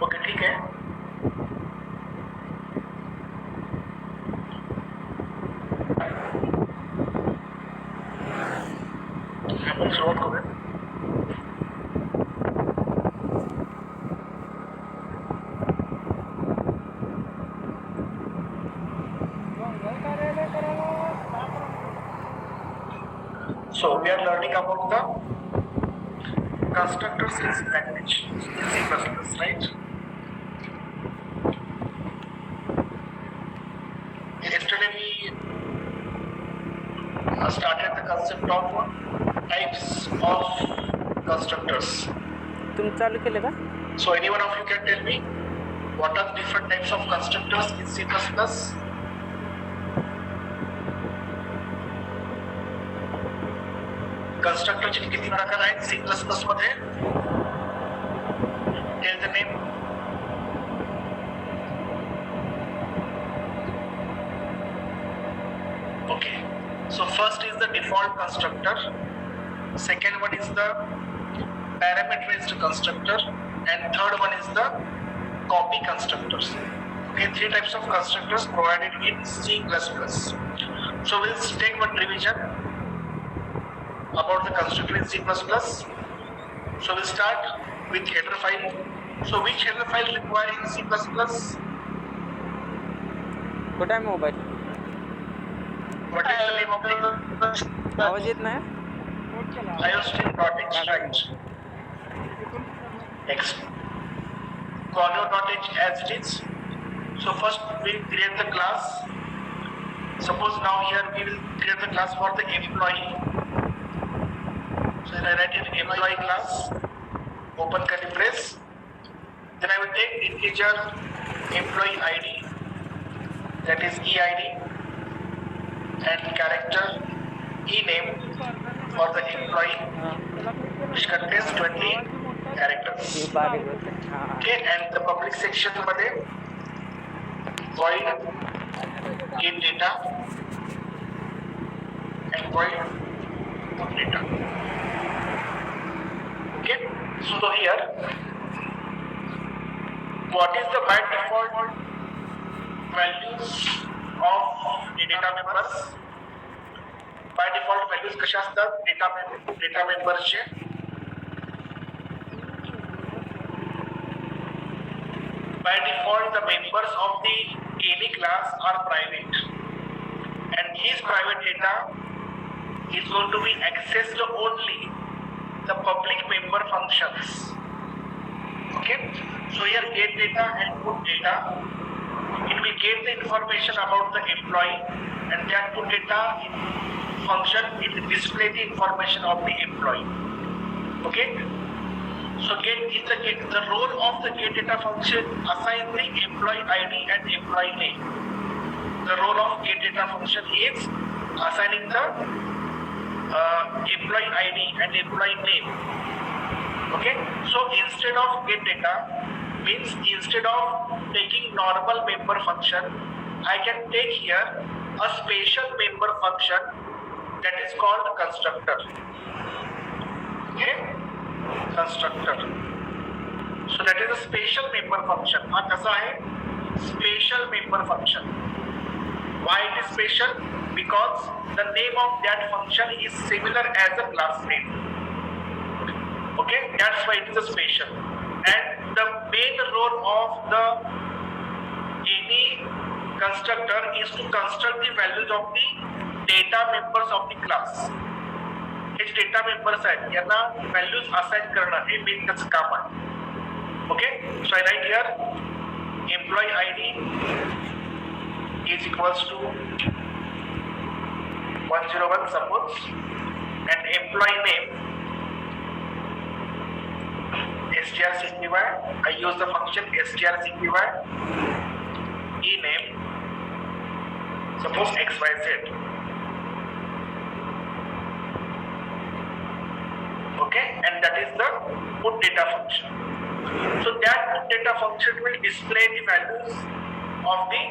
Okay ठीक है. आपण सुरुवात करूया. So we are learning about the constructors in C language, C++, right? Yesterday we started the concept of types of constructors. तुम चालू केलं का? So anyone of you can tell me what are the different types of constructors in C++? Constructorचे किती प्रकार आहेत C++ मध्ये? Tell the name. Okay. So first is the default constructor. Second one is the parameterized constructor, and third one is the copy constructors. Okay, three types of constructors provided in C++. So we'll take one revision about the constructor in C++. So we'll start with header file. So which header file required in C++? कुठे आहे mobile? What is the name of the आवाज येत नाही. iostream.h, right? Next, conio.h as it is. So first we create the class. Suppose now here we will create the class for the employee. So I write in employee class, open curly brace. Then I will take integer employee ID, that is EID, and character ename for the employee, which contains 20 characters. Okay, and the public section मध्ये void get data and void put data. Okay, so here what is the by default values of the data members? By default values कशा असतात data members चे? By default the members of the any class are private, and his private data is going to be accessed only the public member functions. Okay, so here get data and put data, it will get the information about the employee, and that put data function it will display the information of the employee. Okay, so the role of the get data function assign the employee ID and employee name. The role of get data function is assigning the employee ID and employee name. Okay, so instead of get data means instead of taking normal member function, I can take here a special member function that is called constructor. Okay, constructor. So that is a special member function. हा कसा आहे? Special member function. Why it is special? Because the name of that function is similar as a class name. Okay, that's why it is a special. And the main role of the any constructor is to construct the values of the data members of the class. Hey data members आहेत यांना values assign करणं हे main त्याचं काम आहे. Okay, so I write here employee ID is equals to 101 suppose, and employee name strcpy. I use the function strcpy. Ename suppose xyz. Okay, and that is the put data function. So that put data function will display the values of the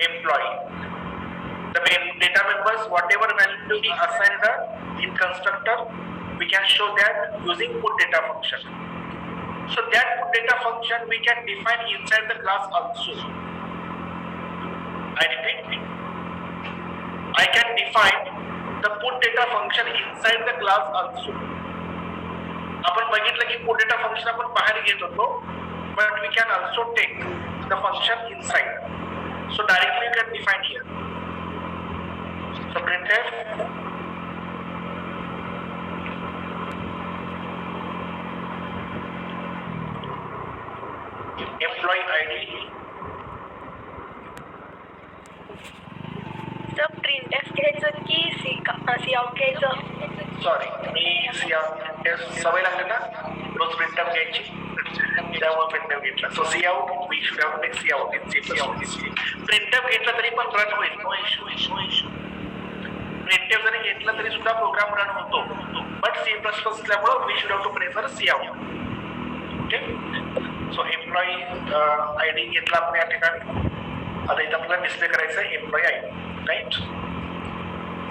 employee. The data members, whatever value we assigned in constructor, we can show that using put data function. So that put data function we can define inside the class also. I repeat, I can define the put data function inside the class also. आपण बघितलं की put data function आपण बाहेर घेत होतो, but we can also take the function inside. So directly you can define here. So printf employee ID. तर printf घ्यायचं की सी आउट घ्यायचं. सॉरी मी सवय लागली ना रोज प्रिंटअप घ्यायची त्यामुळे प्रिंटअप घेतला. So cout we should have take cout in C. Printf घेतला तरी पण रन होईल, नो इश्यू. प्रिंटअप जरी घेतला तरी सुद्धा प्रोग्राम रन होतो, बट सी प्लस प्लस असल्यामुळे we should have to prefer cout. Okay, so employee I D घेतला आपण या ठिकाणी. आता इथं आपल्याला डिस्प्ले करायचं आहे employee I D, right.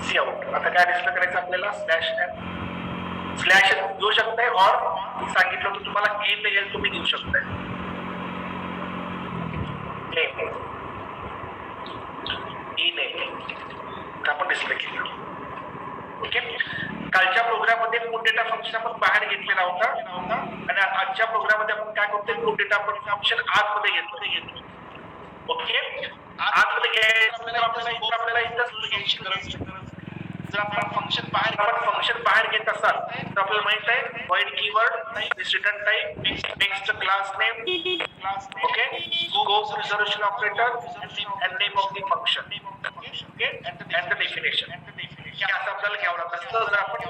Cout आता काय डिस्प्ले करायचं आपल्याला, स्लॅश घेऊ शकताय, और सांगितलं होतं तुम्हाला email तुम्ही देऊ शकताय. ईमेल आपण डिस्प्ले केलं. ओके, कालच्या प्रोग्राम मध्ये पुट डेटा फंक्शन आपण बाहेर घेतलेला होता आणि आजच्या प्रोग्राम मध्ये आपण काय करतोय, पुट डेटा फंक्शन आतमध्ये घेतो. ओके, आतमध्ये घ्यायचं आपल्याला इथंच घ्यायची गरज. जर आपण फंक्शन बाहेर घेत असाल तर आपल्याला माहित आहे void keyword, return type, next class name, okay, scope resolution operator and name of the function, okay, and the definition. हे असं आपल्याला घ्यावं लागतं. जर आपण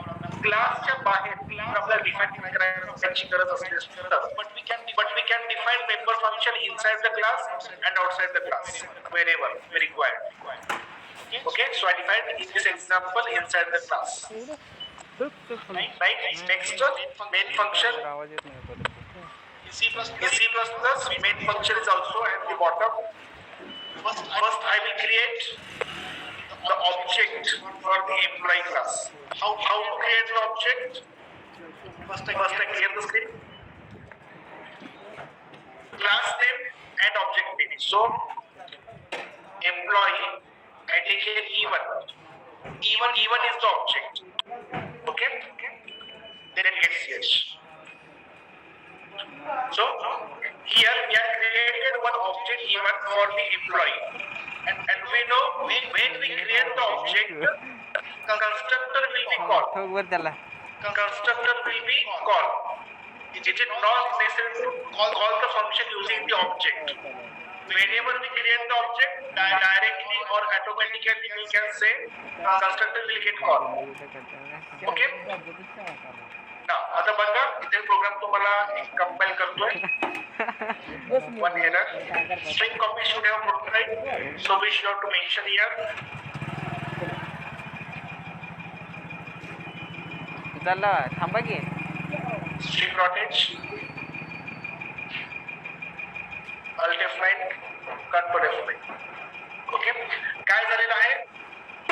क्लासच्या बाहेर आपल्याला डिफाइन करायची गरज असते, but we can define member function inside the class and outside the class wherever we require. Okay, so I defined in this example inside the class. Right. Next, main function. In C++, main function is also at the bottom. First, I will create the object for the employee class. How to create the object? First, I clear the screen. Class name and object name. So, employee. I take here E1. E1 is the object. Okay? Then it gets here. So here we have created one object E1 for the employee. And we know when we create the object, constructor will be called. Constructor will be called. It is not necessary to call the function using the object. Whenever we create the object, directly or automatically we can say constructor will get called. Okay? Now, आता बघा इथे programme तुम्हाला compile करतोय. One error. String copy should have multiplied, so we should have to mention here. चला थांबा की. String dot-h. Alt F9, Control F9. Okay, काय झालेलं आहे,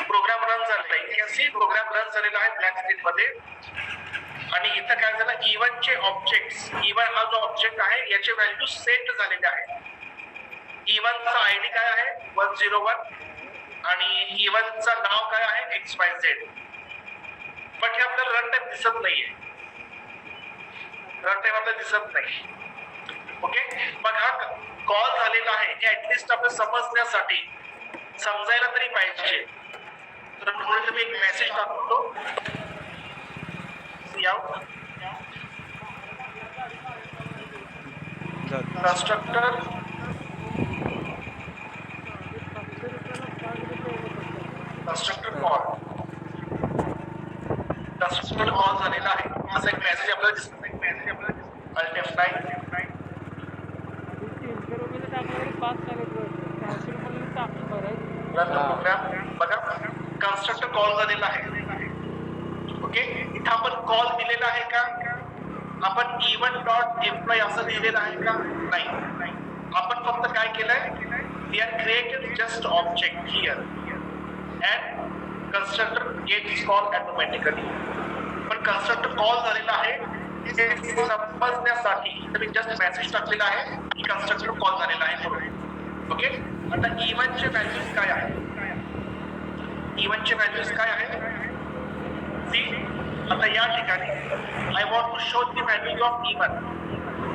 प्रोग्राम रन झालेला आहे. यू सी प्रोग्राम रन झालेला आहे ब्लॅक स्क्रीन मध्ये. आणि इथं काय झालं, E1 चे ऑब्जेक्ट्स, E1 हा जो ऑब्जेक्ट आहे याचे व्हॅल्यू सेट झालेले आहे. E1 चा आयडी काय आहे 101 आणि E1 चा नाव काय आहे XYZ. बट हे आपल्याला रन टाइम दिसत नाहीये, रन टाइम आपल्याला दिसत नाही. ओके, मग हा कॉल झालेला आहे हे ऍटलिस्ट आपल्याला समजण्यासाठी समजायला तरी पाहिजे. तर म्हणून मी एक मेसेज टाकतो, cout constructor call. Constructor call झालेला आहे असा एक मेसेज आपल्याला दिसतो. Alt F9. प्रोग्राम बघा, कन्स्ट्रक्टर कॉल झालेला आहे. ओके, इथं आपण कॉल दिलेला आहे का, आपण E1 डॉट एम्प्लॉय असं लिहिलेलं आहे का, नाही. आपण फक्त काय केलंय, we are created just object here and constructor gets call automatically. पण कन्स्ट्रक्टर कॉल झालेला आहे समजण्यासाठी मी जस्ट मेसेज टाकलेला आहे की कन्स्ट्रक्टर कॉल झालेला आहे म्हणून. ओके, आता इव्हनचे व्हॅल्यूज काय आहे? इव्हनचे व्हॅल्यूज काय आहे? सी, आता या ठिकाणी I want to show the values of even.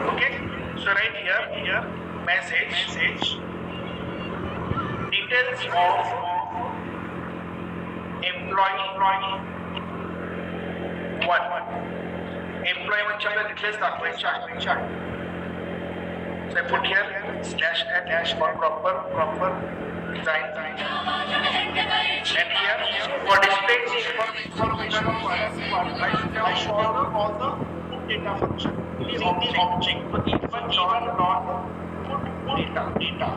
Okay, so right here message details of employee 1. Employee 1 च्या आपल्याला डिटेल्स दाखवायचे आहे. So I put here /n for proper design, and here for displaying the information I show all the data function using the object, but even not put data.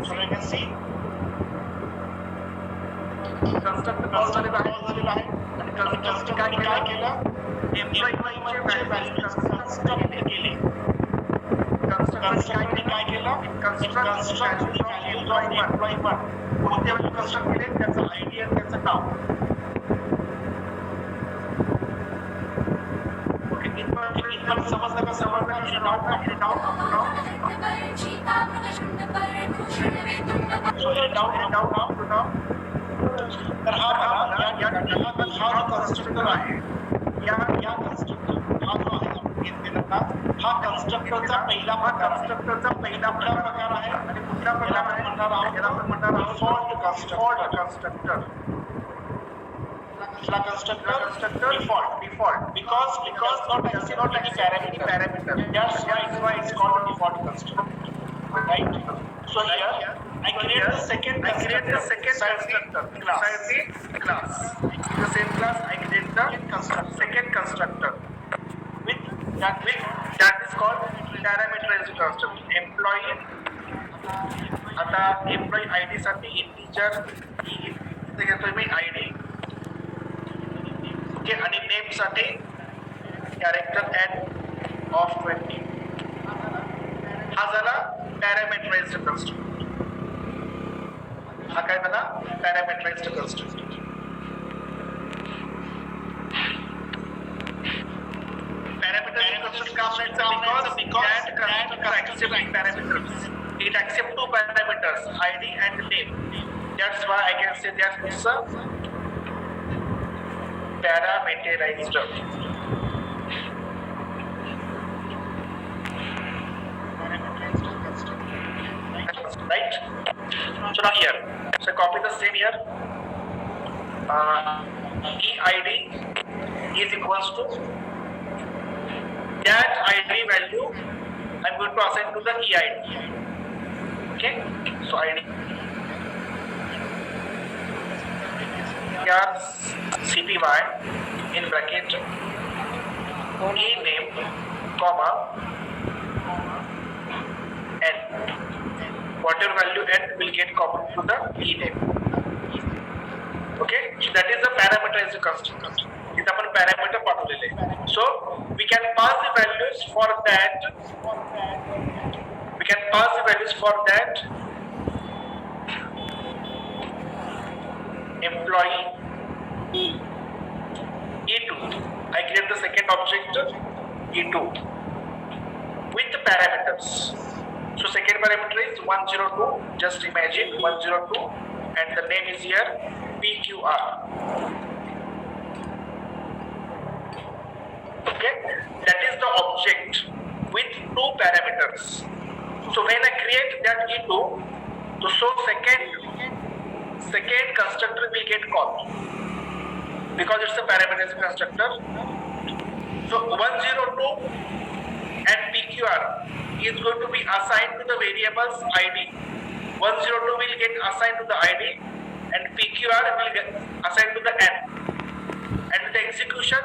So I can see constructor call झालेला आहे आणि constructor काय केलं? Employee चे value construct केले. Constructor काय केलं? Construct values of employee 1. कोणते व्हॅल्यू कन्स्ट्रक्ट केले? त्याचं आयडी आणि त्याचं नाव. ओके, इथपर्यंत समजलं का? नाव. सो नाव. तर हा जो कन्स्ट्रक्टर आहे, या कन्स्ट्रक्टर हा जो आहे घेतलेला का, हा कन्स्ट्रक्टरचा पहिला प्रकार आहे आणि कुठला प्रकार आहे? याला आपण म्हणणार आहोत default constructor. Constructor default because not any parameter. That's why it's called a default constructor, right? So here I create the second constructor class. The same class I create the second constructor with that is called parameterized constructor. Employee, आता employee ID साठी integer इथे घेतोय मी ID. Okay, आणि name साठी character n of 20. हा झाला पॅरामीटराइज्ड constructor. हा काय झाला? पॅरामीटराइज्ड कन्स्ट्रक्टर. Parameterized constructor का म्हणायचं? because that constructor accepts parameters. It accepts 2 parameters, ID and name. That's why I can say that it's a parameterized. Right? So now here, so copy the same here. EID is equals to that ID value I'm going to assign to the EID. Okay, so ID here CPY in bracket e name comma n. Whatever value n will get copied to the e name. Okay, so that is the parameterized constructor. इथे आपण parameter पाठवलेले. So we can pass the values for that. Employee E2. I create the second object E2 with the parameters. So second parameter is 102. Just imagine 102, and the name is here PQR. Okay, that is the object with 2 parameters. So when I create that E2, so second constructor will get called because it's a parameterized constructor. So 102 and PQR is going to be assigned to the variables ID. 102 will get assigned to the ID and PQR will get assigned to the N. And the execution,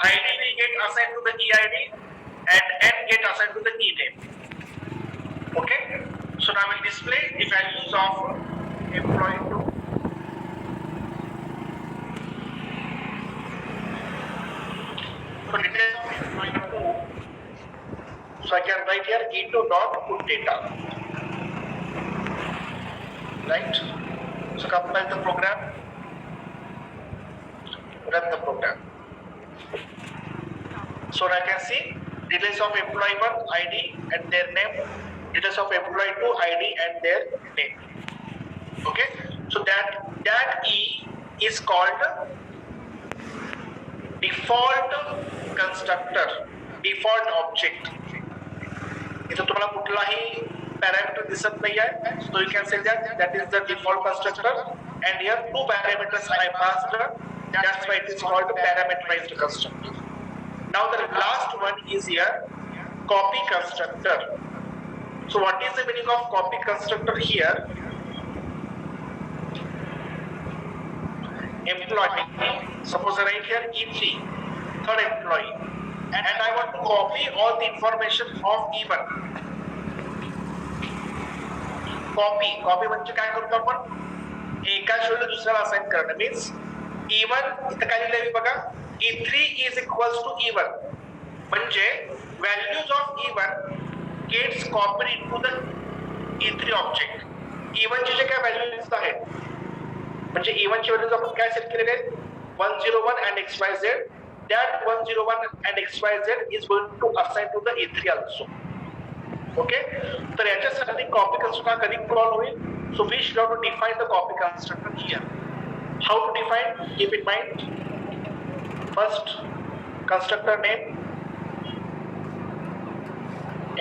ID will get assigned to the EID and N get assigned to the E name. Okay, so now I will display the values of employee 2. So details of employee 2. So I can write here E2 dot put data. Right? So compile the program, run the program. So I can see details of employee 1 ID and their name, details of employee 2 ID and their name. Okay, so that E is called default constructor, default object. इथं तुम्हाला कुठलाही parameter दिसत नाही आहे, so you can say that is the default constructor and here 2 parameters I passed, that's why it is called parameterized constructor. Now the last one is here copy constructor. So what is the meaning of copy constructor here? Employee, suppose I write here E3, third employee, and I want to copy all the information of E1. Copy म्हणजे काय करतो आपण, एका schedule दुसऱ्याला assign करणं. Means E1 इथं काय लिहिलंय बघा, E3 is equals to E1, म्हणजे values of E1 gets copied into the E3 object. E1 चे जे काय व्हॅल्यूज आहेत, म्हणजे E1 चे व्हॅल्यूज आपण काय सेट केलेले आहेत, 101 and XYZ. That 101 and XYZ is going to assign to the E3 also. Okay, तर याच्यासाठी कॉपी कन्स्ट्रक्टर कधी कॉल होईल. So we should have to define the copy constructor here. How to define? Keep in mind, first constructor name,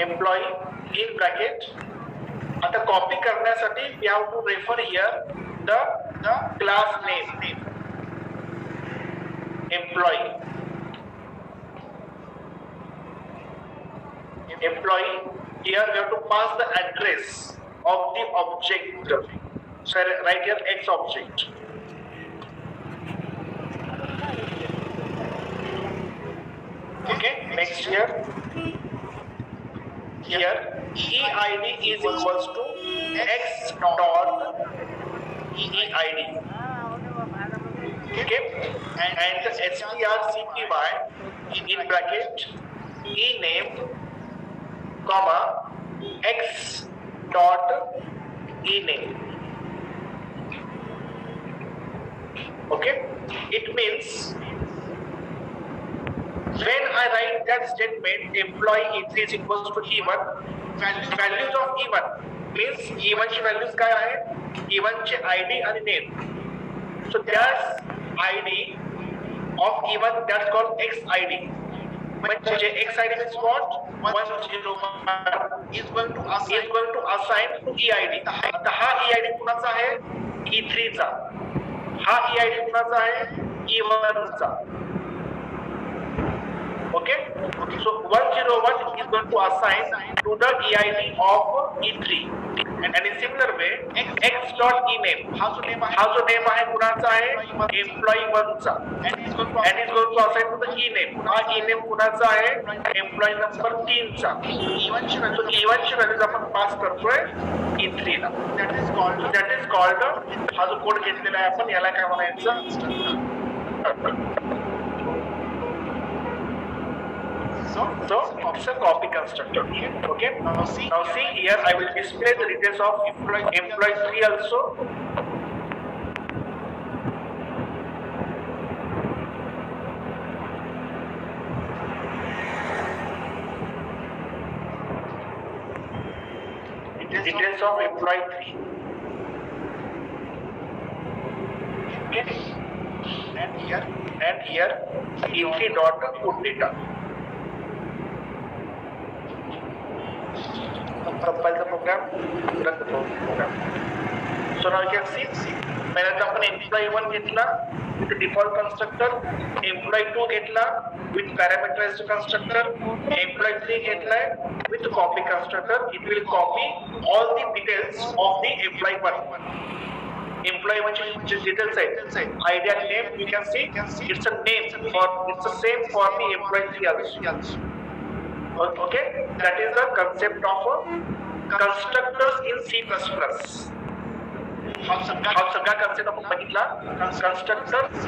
employee in bracket. आता copy करण्यासाठी we have to refer here the class name, employee. Here we have to pass the address of the object. So right here X object. Okay, next here EID is equals to X dot EID. Okay, and the strcpy in bracket E name comma X dot E name. Okay, it means when I write that statement employee E3 is equals to E1, values of E1 means E1 ची values काय आहे, E1 चे ID आणि name. So there's ID of E1, that's called XID. म्हणजे XID means what? 101 is going to assign to EID. आता हा EID कुणाचा आहे, E3 चा. हा EID कुणाचा आहे, E1 चा. Okay, so 101 is going to assign to the EID of E3, and in similar way X dot E name, हा जो name आहे कुणाचा आहे, employee 1 चा, and is going to assign to the E name. हा E name कुणाचा आहे, employee number 3 चा. E1 ची व्हॅल्यूज आपण पास करतोय E3 La. that is called हा जो कोड घेतलेला आहे आपण, याला काय म्हणायचं. So it's a copy constructor. Okay. Now see here I will display the details of employee 3 also. Details of employee 3. Okay. And here E3 dot put data. Compile the program, run the program. So now you can see, पहिल्यांदा आपण employee 1 घेतला with the default constructor, employee 2 घेतला with parameterized constructor, employee 3 घेतलाय with copy constructor. It will copy all the details of the employee 1. Employee 1 चे details आहेत, ID and name. You can see it's a name for, it's the same for the employee 3 also. Okay, that is the concept of constructors in C++. हा सगळा concept आपण बघितला, constructor C++,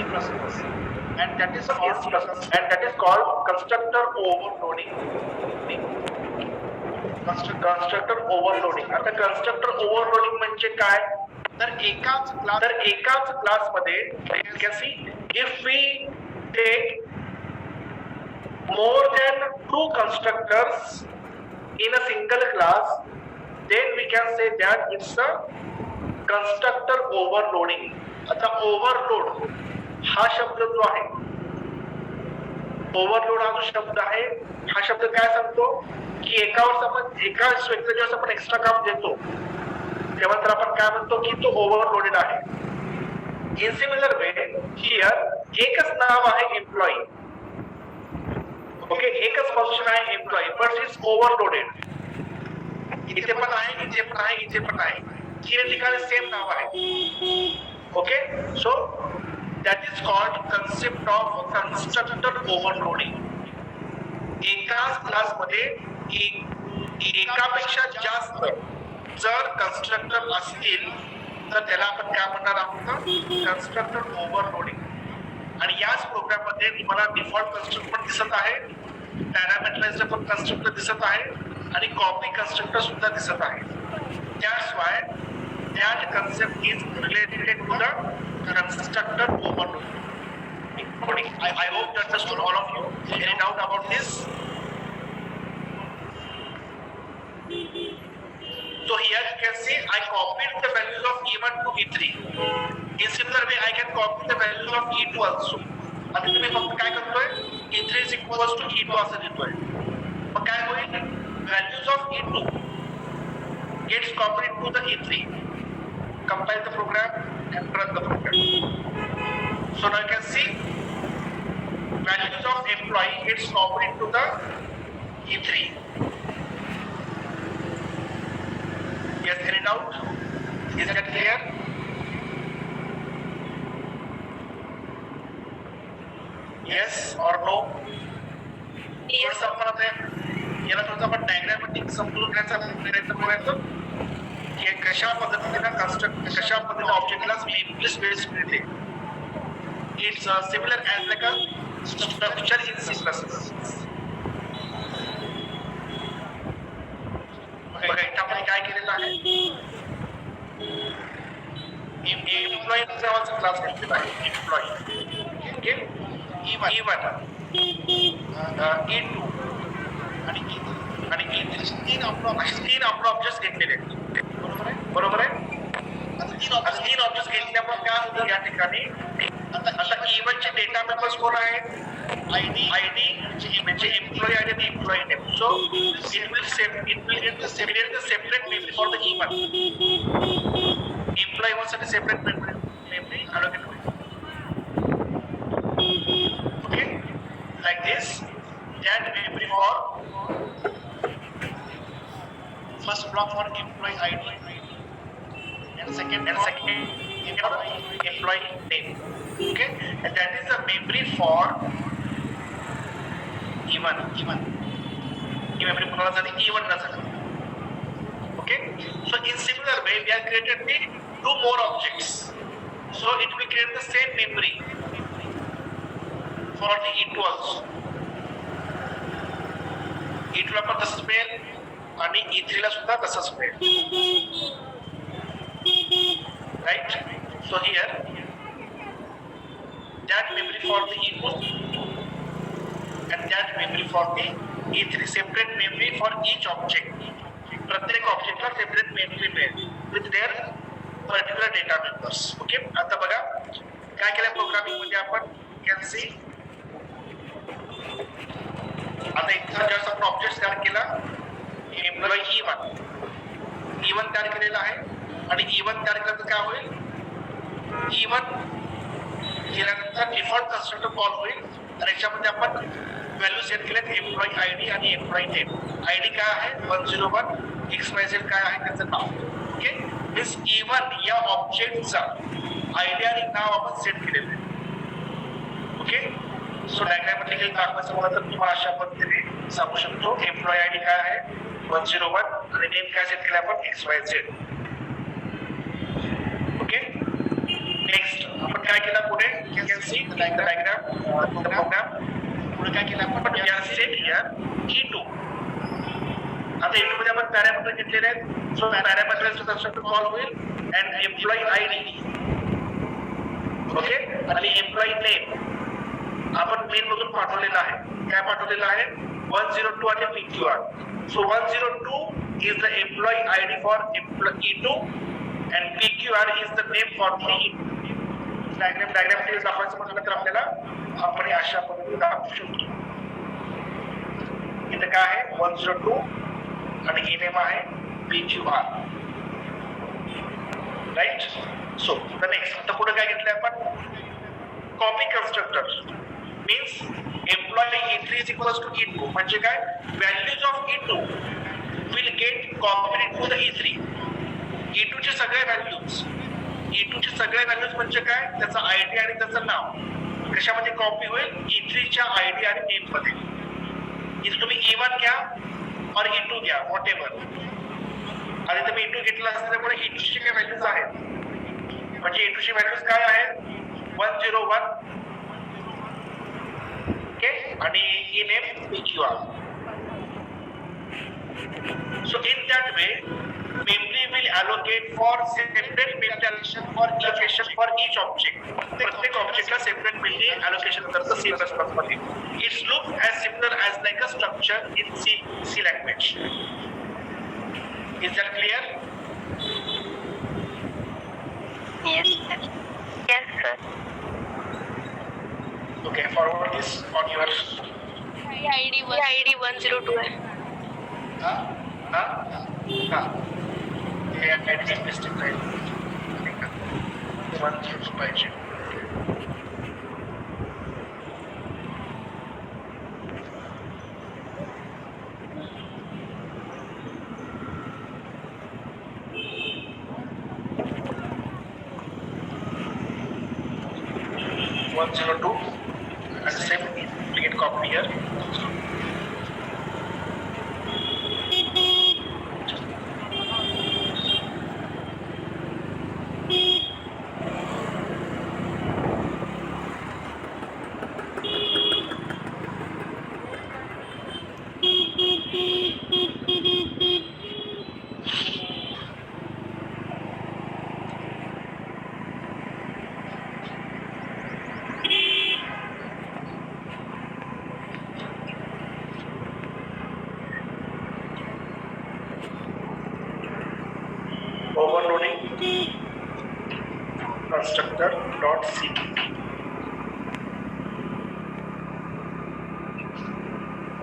and that is called constructor overloading. Constructor overloading. आता constructor overloading म्हणजे काय, तर एकाच class मध्ये you can see if we take more than 2 constructors in a single class, then we can say that it's a constructor overloading. आता overload हा शब्द जो आहे, ओव्हरलोड हा जो शब्द आहे, हा शब्द काय सांगतो की एकाच व्यक्तीला जेव्हा आपण एक्स्ट्रा काम देतो तेव्हा तर आपण काय म्हणतो की तो ओव्हरलोडेड आहे. इन सिमिलर वे हियर एकच नाव आहे एम्प्लॉई, ओके, एकच फंक्शन आहे एम्प्लॉई, बट इट्स ओव्हरलोडेड. इथे पण आहे, इथे पण आहे, इथे पण आहे, तीन ठिकाणी सेम नाव आहे. Okay, so that is called concept of constructor overloading. एकाच क्लास मध्ये एकापेक्षा जास्त जर कन्स्ट्रक्टर असतील तर त्याला आपण काय म्हणणार आहोत, कन्स्ट्रक्टर ओव्हरलोडिंग. आणि याच प्रोग्राम मध्ये तुम्हाला डिफॉल्ट कन्स्ट्रक्टर पण दिसत आहे, पॅरामीटराइज्ड पण कन्स्ट्रक्टर दिसत आहे आणि कॉपी कन्स्ट्रक्टर सुद्धा दिसत आहे. That's why that concept is related to the constructor overloading. I hope you understood all of you. Any doubt about this? So here you can see I copied the values of E1 to E3. In similar way I can copy the values of E2 also. आता तुम्ही फक्त काय करतोय, E3 is equals to E2 असं देतोय. मग काय होईल, values of E2 gets copied to the E3. Compile the program and run the program. So now you can see values of employee gets copied into the E3. Yes, any doubt? Is that clear? Yes or no? Yes. थोडंसं आपण आता याला थोडंसं आपण diagrammatic समजून घ्यायचा प्रयत्न करूया की कशा पद्धतीने ऑब्जेक्टला स्पेस मिळते. It's similar as like a structure in C++. बघा इथं आपण काय केलेलं आहे, एम्प्लॉई नावाचा क्लास घेतलेला आहे. एम्प्लॉई, ओके, E1, E2 आणि E3 तीन आपण ऑब्जेक्ट्स घेतलेले आहेत. बरोबर आहे. आता तीन ऑब्जेक्ट घेतल्यामुळे काय होतं या ठिकाणी, आता E1 चे डेटा मेंबर्स कोण आहेत, आयडी म्हणजे एम्प्लॉई आयडी आणि employee name. So it will get the separate memory for the E1. Employee one साठी सेपरेट मेमरी अलोकेट होईल. Okay, like this. That memory for first block for employee ID and second employee name. Okay, and that is the memory for E1. He memory कोणाला झाली, E1 ला झाली. Okay, so in similar way we have created the two more objects, so it will create the same memory for the E2 also. E2 ला पण तसंच मिळेल आणि E3 ला सुद्धा तसंच मिळेल. Right? So here that memory for the E2 and that memory for the E3. Separate memory for each object. प्रत्येक ऑब्जेक्टला separate memory मिळेल with their particular data members. Okay, आता बघा काय केलं प्रोग्रामिंग मध्ये आपण कॅन सी. आता इथं जस्ट आपण ऑब्जेक्ट तयार केला, एम्प्लॉई E1 तयार केलेला आहे आणि E1 तयार केलं तर काय होईल, E1 केल्यानंतर डिफॉल्ट कन्स्ट्रक्टर कॉल होईल आणि याच्यामध्ये आपण व्हॅल्यू सेट केल्यात एम्प्लॉई आयडी आणि एम्प्लॉई नेम. आयडी काय आहे 101, XYZ काय आहे त्याचं नाव. ओके, मीन्स E1 या ऑब्जेक्टचा आयडी आणि नाव आपण सेट केलेलं आहे. ओके, सो डायग्रामॅटिकली दाखवायचं मला तर तुम्हाला अशा पद्धतीने सांगू शकतो. एम्प्लॉई आयडी काय आहे 101 आणि नेम काय सेट केलं आपण XYZ. ओके, नेक्स्ट आपण काय केलं पुढे, you can see the program. पुढे काय केलं आपण, we are set here E2. आता E2 मध्ये आपण पॅरामीटर घेतलेले आहेत. सो पॅरामीटरचं कन्स्ट्रक्टर कॉल होईल and एम्प्लॉई आयडी, ओके, आणि एम्प्लॉई नेम आपण मेल मधून पाठवलेला आहे. काय पाठवलेलं आहे? 102 आणि PQR. So 102 is the employee ID for E2 and PQR is the name for the E2. Diagram मध्ये दाखवायचं म्हटलं तर आपल्याला आपण अशा पद्धतीने दाखवू शकतो. इथे काय आहे? 102 आणि ई नेम आहे PQR. Right. So the next आता पुढे काय घेतलंय आपण? Copy constructor means employee E3 is equals to E2 म्हणजे काय? Values of E2 will get copied into the E3. E2 चे सगळे व्हॅल्यूज म्हणजे काय? त्याचा आयडी आणि त्याचं नाव कशामध्ये कॉपी होईल? E3 च्या आयडी आणि नेम मध्ये. इथे तुम्ही E1 घ्या और E2 घ्या वॉट एव्हर. आणि तुम्ही E2 घेतला असल्यामुळे E2 ची काय व्हॅल्यूज आहेत म्हणजे E2 ची व्हॅल्यूज काय आहेत? 101 ओके आणि E name PQR. So in that way, memory will allocate for separate memory allocation for allocation for each object. प्रत्येक ऑब्जेक्टला सेपरेट मेमरी allocation करतं C++ मध्ये. It looks as similar as like a structure in C language. Is that clear? Yes, sir. Yes, sir. Okay, forward this on your. ID 102 है. हे address mistake राहील. 102 पाहिजे. and same we get copy here. Overloading constructor dot C.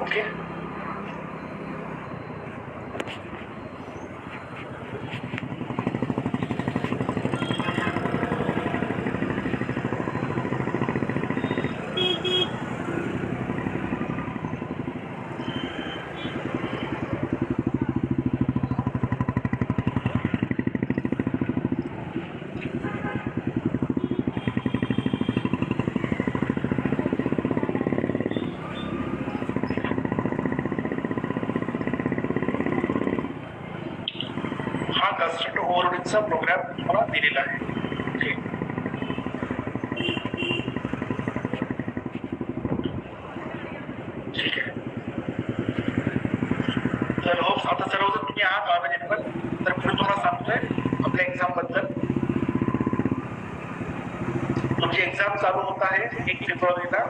Okay. Constructor ओव्हरलोडिंगचा program तुम्हाला दिलेला आहे. ठीक आहे. तर hope आता सर्वजण तुम्ही आहात अवेलेबल. तर पुढे तुम्हाला सांगतोय आपल्या एक्झाम बद्दल. तुमची एक्झाम चालू होत आहे 1 फेब्रुवारीला.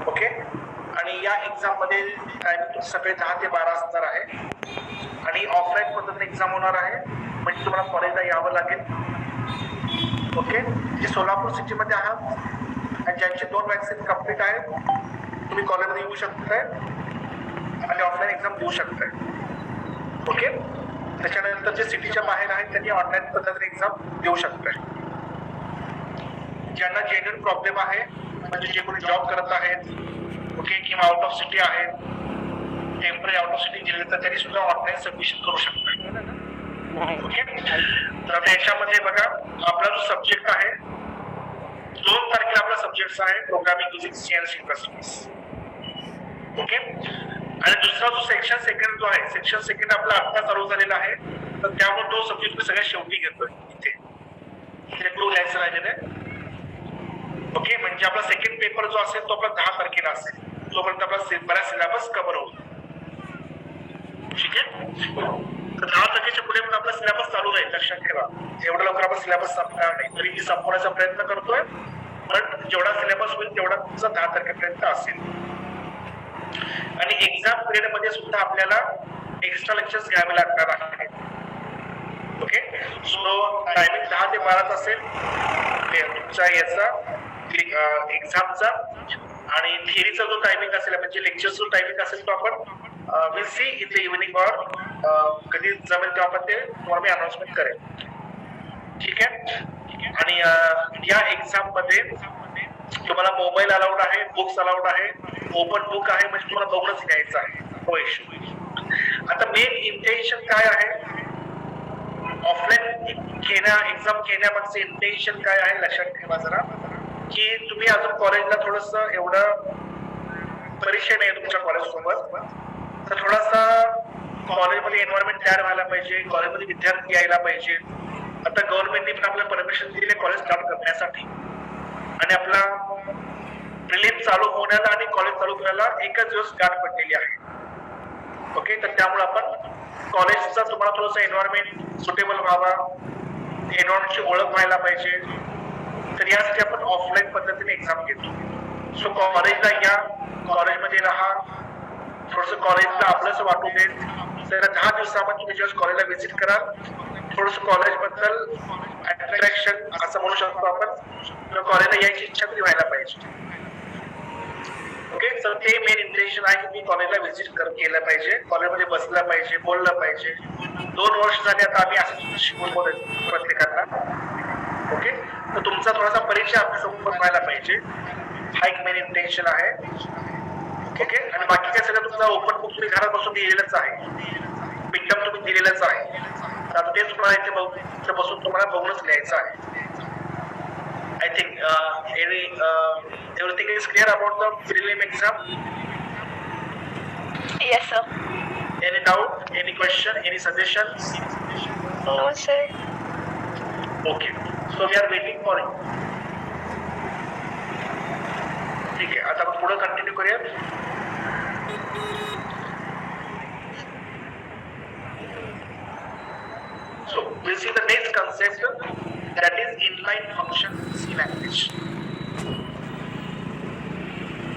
ओके. आणि या एक्झाम मध्ये टायमिंग सकाळी 10 ते 12 असणार आहे. आणि ऑफलाईन पद्धतीने एक्झाम होणार आहे म्हणजे तुम्हाला कॉलेजला यावं लागेल. ओके. जे सोलापूर सिटीमध्ये आहात आणि ज्यांचे 2 वॅक्सिन कंप्लीट आहेत तुम्ही कॉलेजमध्ये येऊ शकताय आणि ऑफलाईन एक्झाम देऊ शकताय. ओके. त्याच्यानंतर जे सिटीच्या बाहेर आहेत त्यांनी ऑनलाईन पद्धतीने एक्झाम देऊ शकताय. ज्यांना जेन्युइन प्रॉब्लेम आहे म्हणजे जे कोणी जॉब करत आहेत ओके किंवा आउट ऑफ सिटी आहेत टेम्पररी आउट ऑफ सिटी गेले तर त्यांनी सुद्धा ऑनलाईन सबमिशन करू शकतात. ओके. तर आता याच्यामध्ये बघा आपला जो सब्जेक्ट आहे 2 तारखेला आपला सब्जेक्ट आहे programming using C and C++. Okay. आणि दुसरा जो सेक्शन सेकंड जो आहे सेक्शन सेकंड आपला आता चालू झालेला आहे. तर त्यामुळे तो सब्जेक्ट मी सगळ्यात शेवटी घेतोय. इथे क्लू लिहायचं राहिलेलं आहे. ओके. म्हणजे आपला सेकंड पेपर जो असेल तो आपला 10 तारखेला असेल. तोपर्यंत आपला बऱ्याच सिलेबस कव्हर होईल. ठीक आहे. तर 10 तारखेच्या पुढे पण आपला सिलेबस चालू राहील. लक्षात ठेवा एवढं लवकर आपण सिलेबस संपणार नाही. तरी मी संपवण्याचा प्रयत्न करतोय. पण जेवढा सिलेबस होईल तेवढा तुमचा 10 तारखेपर्यंत असेल. आणि एक्झाम पिरियड मध्ये सुद्धा आपल्याला एक्स्ट्रा लेक्चर्स घ्यावे लागणार आहेत. ओके, सो टायमिंग 10 ते 12 असेल तुमच्या याचा एक्झामचा. आणि थिअरीचा जो टायमिंग असेल म्हणजे लेक्चरचा जो टायमिंग असेल तो आपण will see in the evening or कधी जमेल तेव्हा आपण ते तुम्हाला मी अनाउन्समेंट करेल. ठीक आहे. आणि या एक्झाम मध्ये तुम्हाला मोबाईल अलाउड आहे, बुक्स अलाउड आहे, ओपन बुक आहे म्हणजे तुम्हाला बघूनच लिहायचं आहे, नो इश्यू. आता मेन इंटेन्शन काय आहे ऑफलाईन एक्झाम घेण्यामागचं इंटेन्शन काय आहे लक्षात ठेवा जरा, की तुम्ही अजून कॉलेजला थोडस एवढं परिचय नाही तुमच्या कॉलेज सोबत, तर थोडासा कॉलेजमध्ये एन्व्हायरमेंट तयार व्हायला पाहिजे, कॉलेजमध्ये विद्यार्थी यायला पाहिजे. आता गव्हर्नमेंटने पण आपल्याला परमिशन दिली कॉलेज स्टार्ट करण्यासाठी आणि आपला प्रिलिम चालू होण्याला आणि कॉलेज चालू करायला एकच दिवस गाठ पडलेली आहे. ओके, तर त्यामुळे आपण कॉलेजचा तुम्हाला थोडंसं एन्व्हायरमेंट सुटेबल व्हावा, एन्व्हायरमेंटची ओळख व्हायला पाहिजे, तर यासाठी आपण ऑफलाईन पद्धतीने एक्झाम घेतो. सो कॉलेजला या, कॉलेजमध्ये राहा, थोडस कॉलेजला आपलंच वाटू देत. तर 10 दिवसामध्ये तुम्ही जेव्हा कॉलेजला व्हिजिट कराल थोडस कॉलेज बद्दल अट्रॅक्शन असं म्हणू शकतो आपण, कॉलेजला यायची इच्छा तरी व्हायला पाहिजे. ओके, तर ते मेन इंटेन्शन आहे की मी कॉलेजला व्हिजिट केलं पाहिजे, कॉलेजमध्ये बसलं पाहिजे, बोललं पाहिजे. 2 वर्ष झाले आता आम्ही असं शिकवतो प्रत्येकाला. ओके, तर तुमचा थोडासा परिचय आपल्यासोबत व्हायला पाहिजे, हा एक मेन इंटेन्शन आहे. ओके, आणि बाकी काय सगळं तुमचा ओपन बुक तुम्ही घरात बसून दिलेलंच आहे, मिडटर्म तुम्ही दिलेलंच आहे. आता तेच तुम्हाला इथे बसून तुम्हाला बघूनच लिहायचं आहे. I think everything is clear about the prelim exam. Yes, sir. Any doubt? Any question? Any suggestions? No, sir. Okay. So we are waiting for it. ठीक आहे, आता आपण पुढे कंटिन्यू करूया. So we'll see the next concept, that is inline functions in language.